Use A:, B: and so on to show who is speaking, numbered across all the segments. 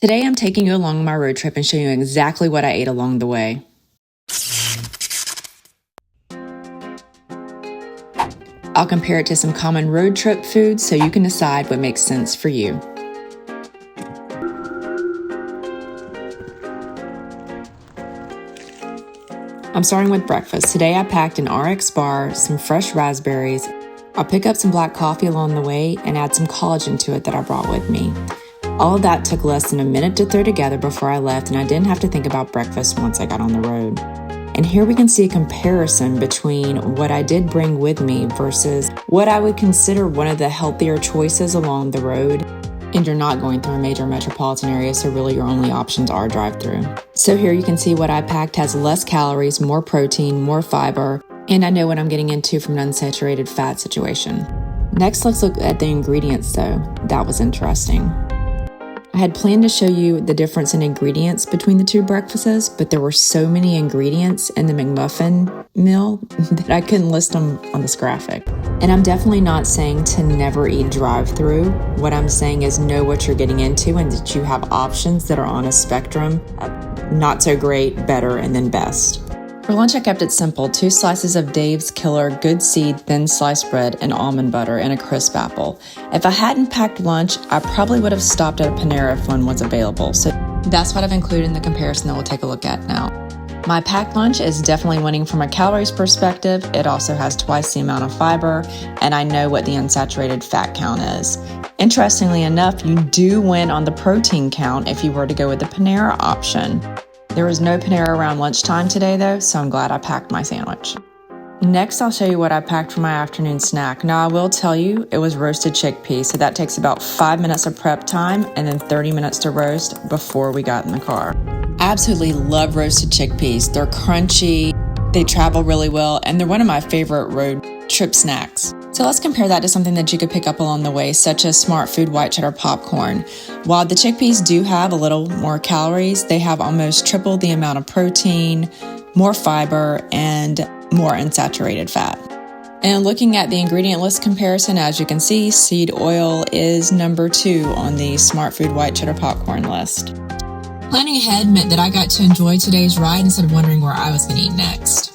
A: Today I'm taking you along on my road trip and showing you exactly what I ate along the way. I'll compare it to some common road trip foods so you can decide what makes sense for you. I'm starting with breakfast. Today I packed an RX bar, some fresh raspberries. I'll pick up some black coffee along the way and add some collagen to it that I brought with me. All of that took less than a minute to throw together before I left, and I didn't have to think about breakfast once I got on the road. And here we can see a comparison between what I did bring with me versus what I would consider one of the healthier choices along the road. And you're not going through a major metropolitan area, so really your only options are drive-thru. So here you can see what I packed has less calories, more protein, more fiber, and I know what I'm getting into from an unsaturated fat situation. Next, let's look at the ingredients though. That was interesting. I had planned to show you the difference in ingredients between the two breakfasts, but there were so many ingredients in the McMuffin meal that I couldn't list them on this graphic. And I'm definitely not saying to never eat drive-thru. What I'm saying is know what you're getting into and that you have options that are on a spectrum of not so great, better, and then best. For lunch, I kept it simple. 2 slices of Dave's Killer Good Seed thin sliced bread and almond butter and a crisp apple. If I hadn't packed lunch, I probably would have stopped at a Panera if one was available. So that's what I've included in the comparison that we'll take a look at now. My packed lunch is definitely winning from a calories perspective. It also has twice the amount of fiber, and I know what the unsaturated fat count is. Interestingly enough, you do win on the protein count if you were to go with the Panera option. There was no Panera around lunchtime today though, so I'm glad I packed my sandwich. Next, I'll show you what I packed for my afternoon snack. Now, I will tell you, it was roasted chickpeas, so that takes about 5 minutes of prep time and then 30 minutes to roast before we got in the car. I absolutely love roasted chickpeas. They're crunchy, they travel really well, and they're one of my favorite road trip snacks. So let's compare that to something that you could pick up along the way, such as Smartfood White Cheddar Popcorn. While the chickpeas do have a little more calories, they have almost triple the amount of protein, more fiber, and more unsaturated fat. And looking at the ingredient list comparison, as you can see, seed oil is number 2 on the Smartfood White Cheddar Popcorn list. Planning ahead meant that I got to enjoy today's ride instead of wondering where I was going to eat next.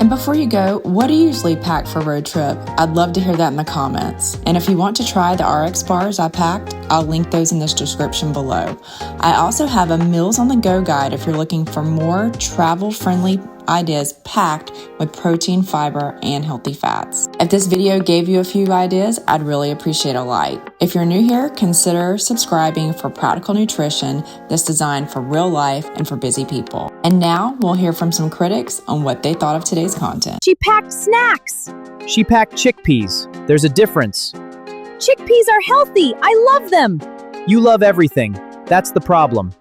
A: And before you go, what do you usually pack for a road trip? I'd love to hear that in the comments. And if you want to try the RXBARs I packed, I'll link those in this description below. I also have a Meals on the Go guide if you're looking for more travel-friendly ideas packed with protein, fiber, and healthy fats. If this video gave you a few ideas, I'd really appreciate a like. If you're new here, consider subscribing for practical nutrition that's designed for real life and for busy people. And now we'll hear from some critics on what they thought of today's content.
B: She packed snacks.
C: She packed chickpeas. There's a difference.
B: Chickpeas are healthy. I love them.
C: You love everything. That's the problem.